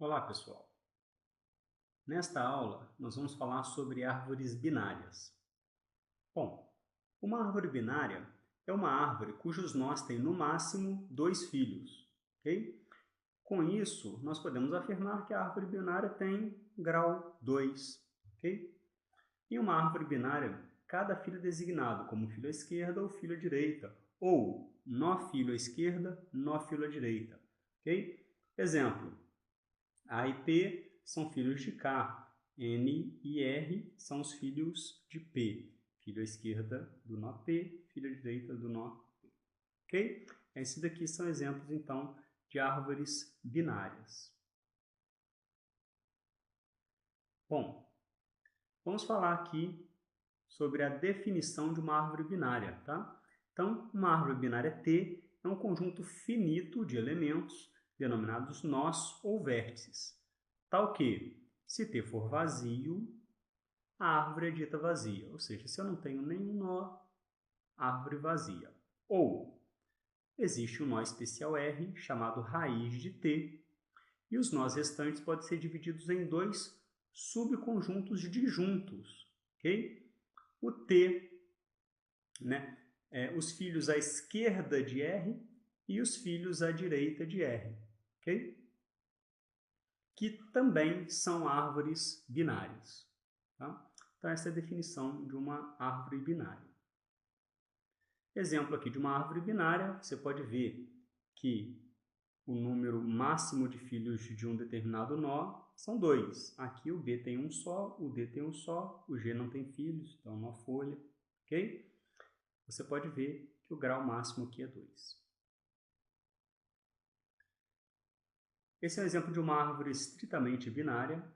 Olá, pessoal. Nesta aula, nós vamos falar sobre árvores binárias. Bom, uma árvore binária é uma árvore cujos nós têm, no máximo, 2 filhos, ok? Com isso, nós podemos afirmar que a árvore binária tem grau 2, ok? Em uma árvore binária, cada filho é designado como filho à esquerda ou filho à direita, ou nó filho à esquerda, nó filho à direita, ok? Exemplo: A e P são filhos de K, N e R são os filhos de P. Filho à esquerda do nó P, filho à direita do nó P. Ok? Esses daqui são exemplos, então, de árvores binárias. Bom, vamos falar aqui sobre a definição de uma árvore binária, tá? Então, uma árvore binária T é um conjunto finito de elementos denominados nós ou vértices, tal que, se T for vazio, a árvore é dita vazia, ou seja, se eu não tenho nenhum nó, árvore vazia. Ou existe um nó especial R, chamado raiz de T, e os nós restantes podem ser divididos em 2 subconjuntos disjuntos, ok? O T, né, os filhos à esquerda de R e os filhos à direita de R, ok? Que também são árvores binárias, tá? Então, essa é a definição de uma árvore binária. Exemplo aqui de uma árvore binária, você pode ver que o número máximo de filhos de um determinado nó são 2. Aqui o B tem um só, o D tem um só, o G não tem filhos, então nó folha, ok? Você pode ver que o grau máximo aqui é 2. Esse é um exemplo de uma árvore estritamente binária,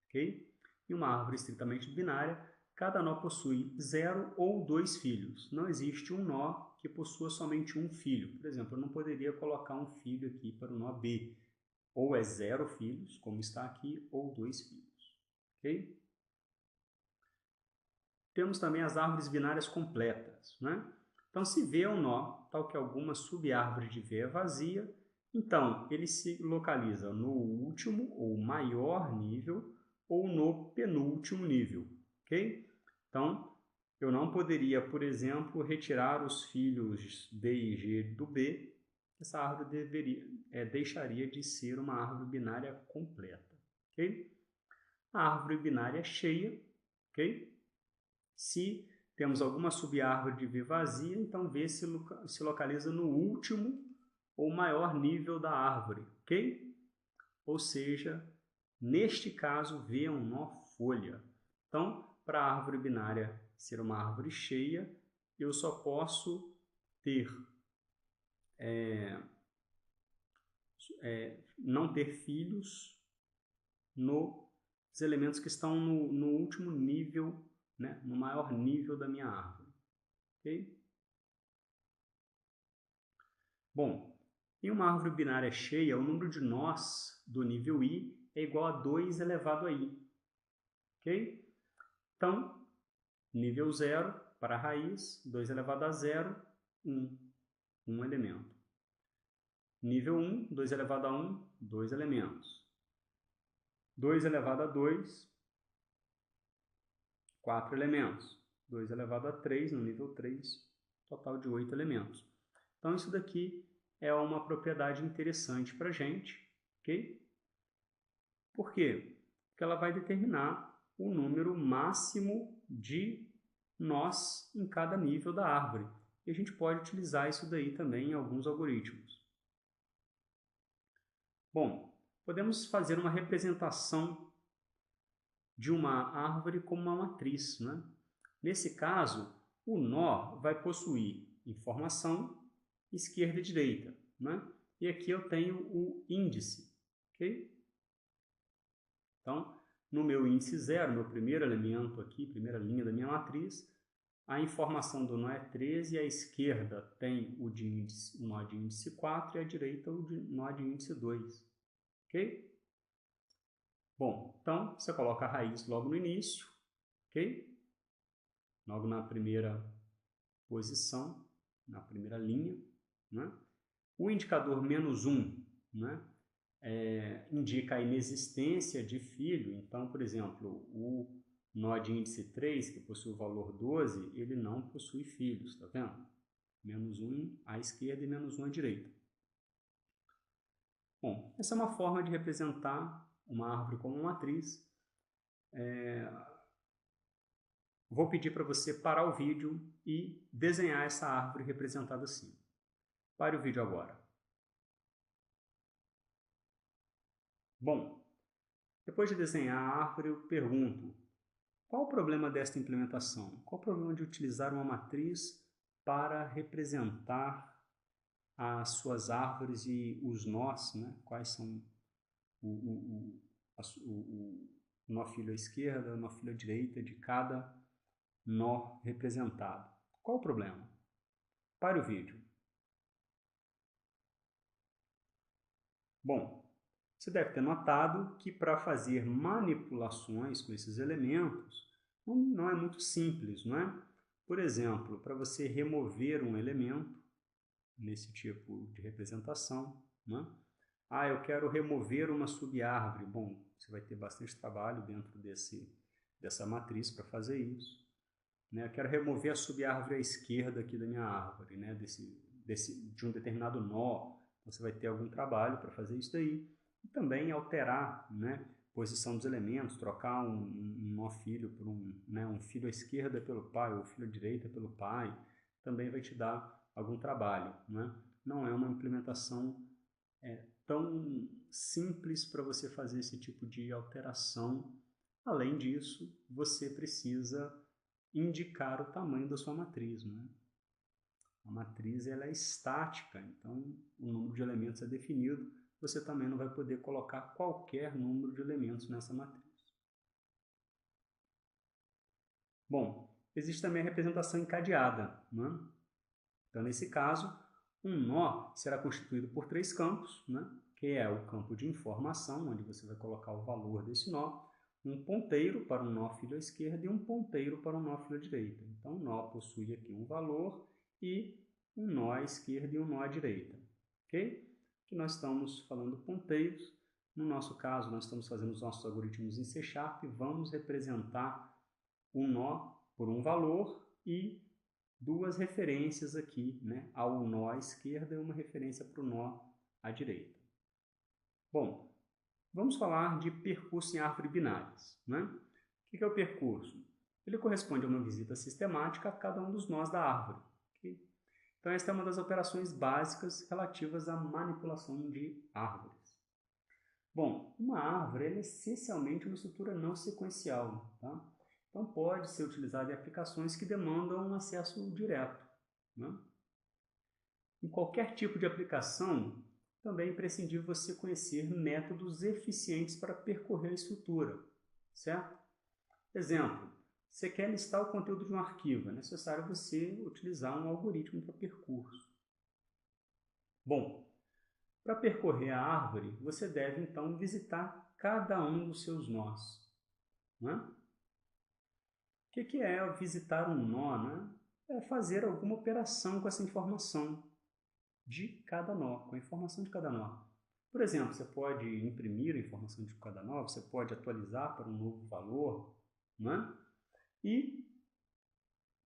ok? Em uma árvore estritamente binária, cada nó possui 0 ou 2 filhos. Não existe um nó que possua somente um filho. Por exemplo, eu não poderia colocar um filho aqui para o nó B. Ou é 0 filhos, como está aqui, ou 2 filhos. Ok? Temos também as árvores binárias completas, né? Então, se V é um nó, tal que alguma subárvore de V é vazia, então ele se localiza no último ou maior nível ou no penúltimo nível, ok? Então, eu não poderia, por exemplo, retirar os filhos D e G do B, essa árvore deixaria de ser uma árvore binária completa, ok? A árvore binária é cheia, ok? Se temos alguma subárvore de V vazia, então V se localiza no último ou maior nível da árvore, ok? Ou seja, neste caso, V é um nó folha. Então, para a árvore binária ser uma árvore cheia, eu só posso ter não ter filhos nos elementos que estão no último nível, né, no maior nível da minha árvore. Okay? Bom, em uma árvore binária cheia, o número de nós do nível I é igual a 2 elevado a I. Ok? Então, nível 0 para a raiz, 2 elevado a 0, 1, um elemento. Nível 1, 2 elevado a 1, 2 elementos. 2 elevado a 2, 4 elementos. 2 elevado a 3, no nível 3, total de 8 elementos. Então, isso daqui é uma propriedade interessante para a gente, ok? Por quê? Porque ela vai determinar o número máximo de nós em cada nível da árvore. E a gente pode utilizar isso daí também em alguns algoritmos. Bom, podemos fazer uma representação de uma árvore como uma matriz, né? Nesse caso, o nó vai possuir informação esquerda e direita, né? E aqui eu tenho o índice, ok? Então, no meu índice 0, meu primeiro elemento aqui, primeira linha da minha matriz, a informação do nó é 13 e à esquerda tem o nó de índice 4 e à direita o nó de índice 2, ok? Bom, então você coloca a raiz logo no início, ok? Logo na primeira posição, na primeira linha, né? O indicador -1, né? indica a inexistência de filho. Então, por exemplo, o nó de índice 3, que possui o valor 12, ele não possui filhos, tá vendo? Menos 1 à esquerda e menos 1 à direita. Bom, essa é uma forma de representar uma árvore como uma matriz. Vou pedir para você parar o vídeo e desenhar essa árvore representada assim. Pare o vídeo agora. Bom, depois de desenhar a árvore, eu pergunto: qual o problema desta implementação? Qual o problema de utilizar uma matriz para representar as suas árvores e os nós, né? Quais são o nó filho à esquerda, o nó filho à direita de cada nó representado? Qual o problema? Pare o vídeo. Bom, você deve ter notado que para fazer manipulações com esses elementos não é muito simples, não é? Por exemplo, para você remover um elemento nesse tipo de representação, né? Eu quero remover uma subárvore. Bom, você vai ter bastante trabalho dentro dessa matriz para fazer isso. Né? Eu quero remover a subárvore à esquerda aqui da minha árvore, né? De um determinado nó. Você vai ter algum trabalho para fazer isso daí. E também alterar, né, posição dos elementos, trocar um nó filho por um filho à esquerda pelo pai ou filho à direita pelo pai, também vai te dar algum trabalho. Né? Não é uma implementação tão simples para você fazer esse tipo de alteração. Além disso, você precisa indicar o tamanho da sua matriz. Né? A matriz ela é estática, então o número de elementos é definido. Você também não vai poder colocar qualquer número de elementos nessa matriz. Bom, existe também a representação encadeada. Né? Então, nesse caso, um nó será constituído por 3 campos, né? Que é o campo de informação, onde você vai colocar o valor desse nó, um ponteiro para um nó filho à esquerda e um ponteiro para um nó filho à direita. Então, o nó possui aqui um valor e um nó à esquerda e um nó à direita. Ok? Aqui nós estamos falando ponteiros. No nosso caso, nós estamos fazendo os nossos algoritmos em C# e vamos representar um nó por um valor e 2 referências aqui, né, ao nó à esquerda e uma referência para o nó à direita. Bom, vamos falar de percurso em árvore binárias. Né? O que é o percurso? Ele corresponde a uma visita sistemática a cada um dos nós da árvore. Okay? Então, esta é uma das operações básicas relativas à manipulação de árvores. Bom, uma árvore é essencialmente uma estrutura não sequencial. Tá? Então, pode ser utilizada em aplicações que demandam um acesso direto. Né? Em qualquer tipo de aplicação, também é imprescindível você conhecer métodos eficientes para percorrer a estrutura. Certo? Exemplo, você quer listar o conteúdo de um arquivo, é necessário você utilizar um algoritmo para percurso. Bom, para percorrer a árvore, você deve então visitar cada um dos seus nós. Né? O que é visitar um nó? Né? É fazer alguma operação com essa informação de cada nó, com a informação de cada nó. Por exemplo, você pode imprimir a informação de cada nó, você pode atualizar para um novo valor, né? E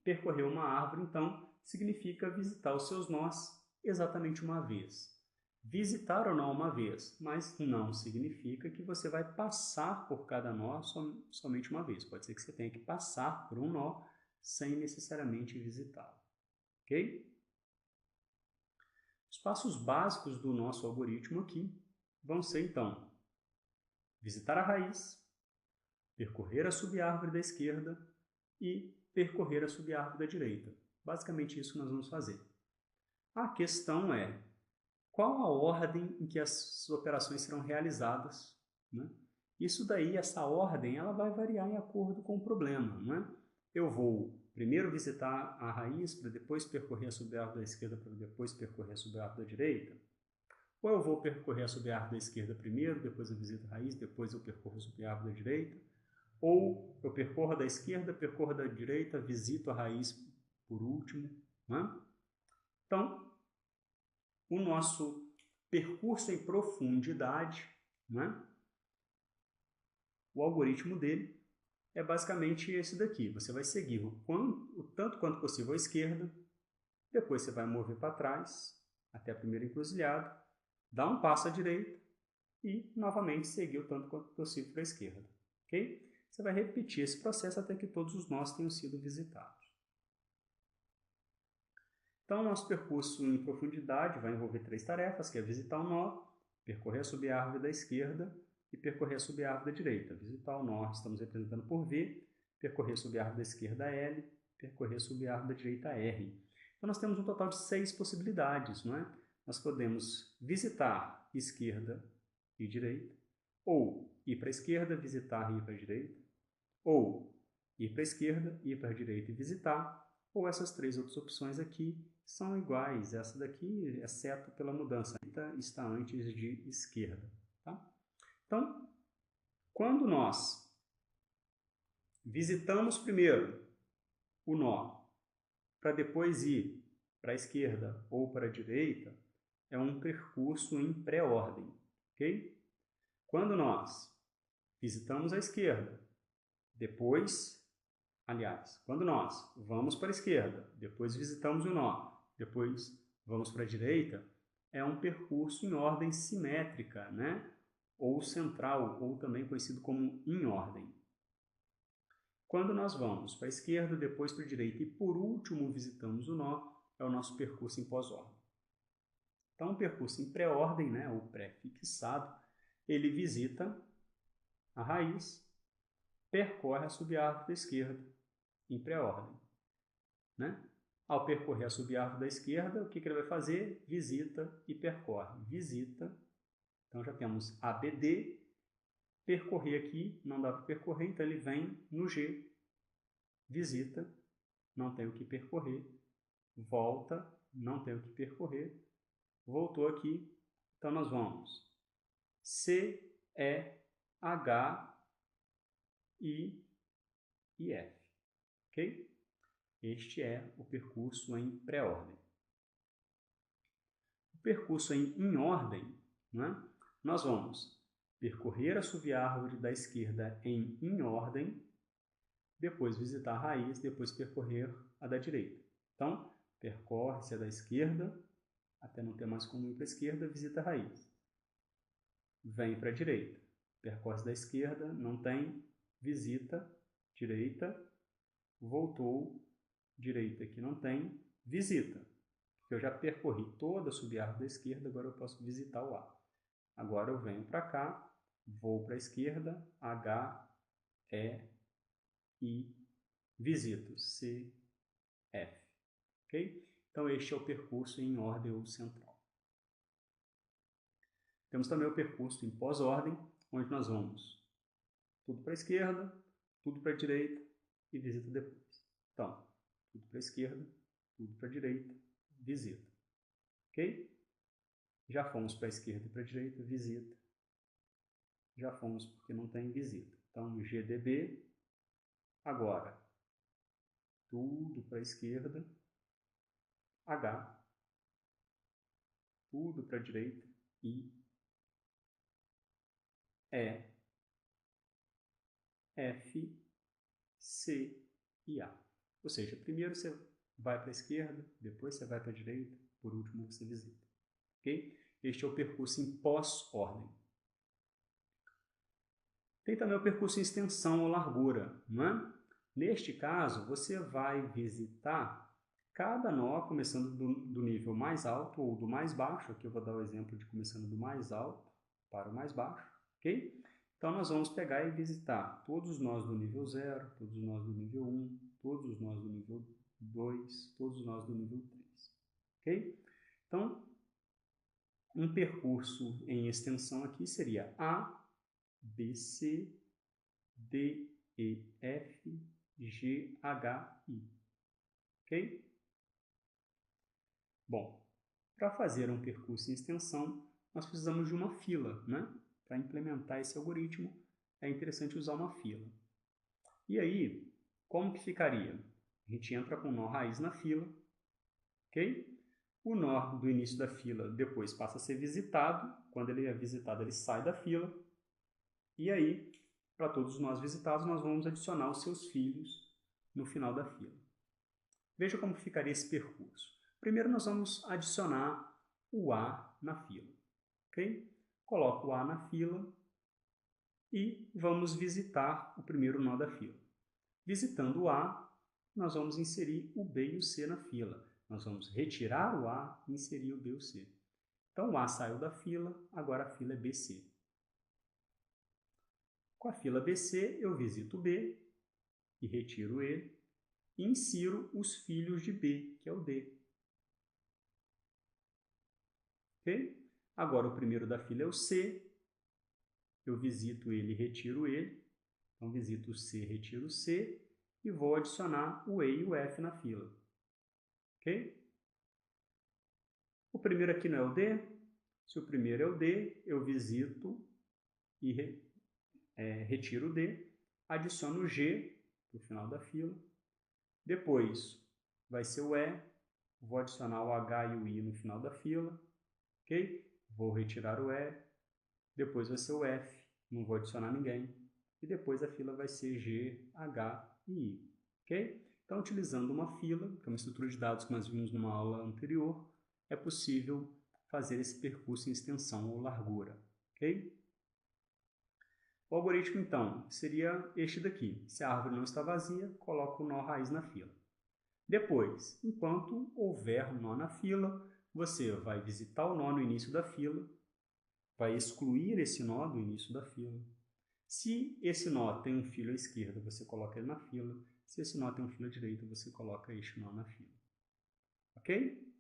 percorrer uma árvore, então, significa visitar os seus nós exatamente uma vez. Visitar o nó uma vez, mas não significa que você vai passar por cada nó somente uma vez. Pode ser que você tenha que passar por um nó sem necessariamente visitá-lo. Ok? Os passos básicos do nosso algoritmo aqui vão ser, então, visitar a raiz, percorrer a subárvore da esquerda e percorrer a subárvore da direita. Basicamente isso que nós vamos fazer. A questão é, qual a ordem em que as operações serão realizadas? Né? Isso daí, essa ordem, ela vai variar em acordo com o problema. Né? Eu vou primeiro visitar a raiz, para depois percorrer a subárvore da esquerda, para depois percorrer a subárvore da direita? Ou eu vou percorrer a subárvore da esquerda primeiro, depois eu visito a raiz, depois eu percorro a subárvore da direita? Ou eu percorro da esquerda, percorro da direita, visito a raiz por último? Né? Então, o nosso percurso em profundidade, né? O algoritmo dele é basicamente esse daqui. Você vai seguir o tanto quanto possível à esquerda, depois você vai mover para trás, até a primeira encruzilhada, dar um passo à direita e, novamente, seguir o tanto quanto possível para a esquerda. Ok? Você vai repetir esse processo até que todos os nós tenham sido visitados. Então, nosso percurso em profundidade vai envolver 3 tarefas, que é visitar o nó, percorrer a subárvore da esquerda e percorrer a subárvore da direita. Visitar o nó estamos representando por V, percorrer a subárvore da esquerda L, percorrer a subárvore da direita R. Então, nós temos um total de 6 possibilidades, não é? Nós podemos visitar esquerda e direita, ou ir para a esquerda, visitar e ir para a direita, ou ir para a esquerda, ir para a direita e visitar, ou essas 3 outras opções aqui são iguais. Essa daqui, exceto pela mudança, está antes de esquerda. Tá? Então, quando nós visitamos primeiro o nó, para depois ir para a esquerda ou para a direita, é um percurso em pré-ordem. Ok? Quando nós visitamos a esquerda, quando nós vamos para a esquerda, depois visitamos o nó, depois vamos para a direita, é um percurso em ordem simétrica, né? Ou central, ou também conhecido como em ordem. Quando nós vamos para a esquerda, depois para a direita e por último visitamos o nó, é o nosso percurso em pós-ordem. Então, o percurso em pré-ordem, né, ou pré-fixado, ele visita a raiz, percorre a subárvore da esquerda, em pré-ordem. Né? Ao percorrer a subárvore da esquerda, o que ele vai fazer? Visita e percorre. Visita, então já temos ABD, percorrer aqui, não dá para percorrer, então ele vem no G, visita, não tem o que percorrer, volta, não tem o que percorrer, voltou aqui, então nós vamos C, E, H, I e F. Ok? Este é o percurso em pré-ordem. O percurso em ordem, né? Nós vamos percorrer a subárvore da esquerda em ordem, depois visitar a raiz, depois percorrer a da direita. Então, percorre-se a da esquerda, até não ter mais como ir para a esquerda, visita a raiz. Vem para a direita, percorre da esquerda, não tem, visita, direita, voltou, direita que não tem, visita. Porque eu já percorri toda a subárvore da esquerda, agora eu posso visitar o A. Agora eu venho para cá, vou para a esquerda, H, E, I, visito, C, F. Ok? Então este é o percurso em ordem ou central. Temos também o percurso em pós-ordem, onde nós vamos tudo para a esquerda, tudo para a direita e visita depois. Então, tudo para a esquerda, tudo para a direita, visita. Ok? Já fomos para a esquerda e para a direita, visita. Já fomos porque não tem visita. Então, GDB, agora, tudo para a esquerda, H, tudo para a direita, I, E, F, C e A. Ou seja, primeiro você vai para a esquerda, depois você vai para a direita, por último você visita. Ok? Este é o percurso em pós-ordem. Tem também o percurso em extensão ou largura, não é? Neste caso, você vai visitar cada nó, começando do nível mais alto ou do mais baixo. Aqui eu vou dar o exemplo de começando do mais alto para o mais baixo, ok? Então, nós vamos pegar e visitar todos os nós do nível 0, todos os nós do nível 1, todos os nós do nível 2, todos os nós do nível 3, ok? Então, um percurso em extensão aqui seria A, B, C, D, E, F, G, H, I. Ok? Bom, para fazer um percurso em extensão, nós precisamos de uma fila, né? Para implementar esse algoritmo, é interessante usar uma fila. E aí, como que ficaria? A gente entra com o nó raiz na fila, ok? O nó do início da fila depois passa a ser visitado. Quando ele é visitado, ele sai da fila. E aí, para todos os nós visitados, nós vamos adicionar os seus filhos no final da fila. Veja como ficaria esse percurso. Primeiro, nós vamos adicionar o A na fila. Okay? Coloco o A na fila e vamos visitar o primeiro nó da fila. Visitando o A, nós vamos inserir o B e o C na fila. Nós vamos retirar o A e inserir o B e o C. Então, o A saiu da fila, agora a fila é BC. Com a fila BC, eu visito o B e retiro ele e insiro os filhos de B, que é o D. Ok? Agora, o primeiro da fila é o C. Eu visito ele e retiro ele. Então, visito o C, retiro o C e vou adicionar o E e o F na fila. Ok? O primeiro aqui não é o D? Se o primeiro é o D, eu visito e retiro o D, adiciono o G no final da fila. Depois vai ser o E, vou adicionar o H e o I no final da fila. Ok? Vou retirar o E, depois vai ser o F, não vou adicionar ninguém. E depois a fila vai ser G, H e I. Ok? Então, utilizando uma fila, que é uma estrutura de dados que nós vimos numa aula anterior, é possível fazer esse percurso em extensão ou largura. Ok? O algoritmo, então, seria este daqui. Se a árvore não está vazia, coloco o nó raiz na fila. Depois, enquanto houver nó na fila, você vai visitar o nó no início da fila, vai excluir esse nó do início da fila. Se esse nó tem um filo à esquerda, você coloca ele na fila. Se esse nó tem um filo à direita, você coloca este nó na fila. Ok?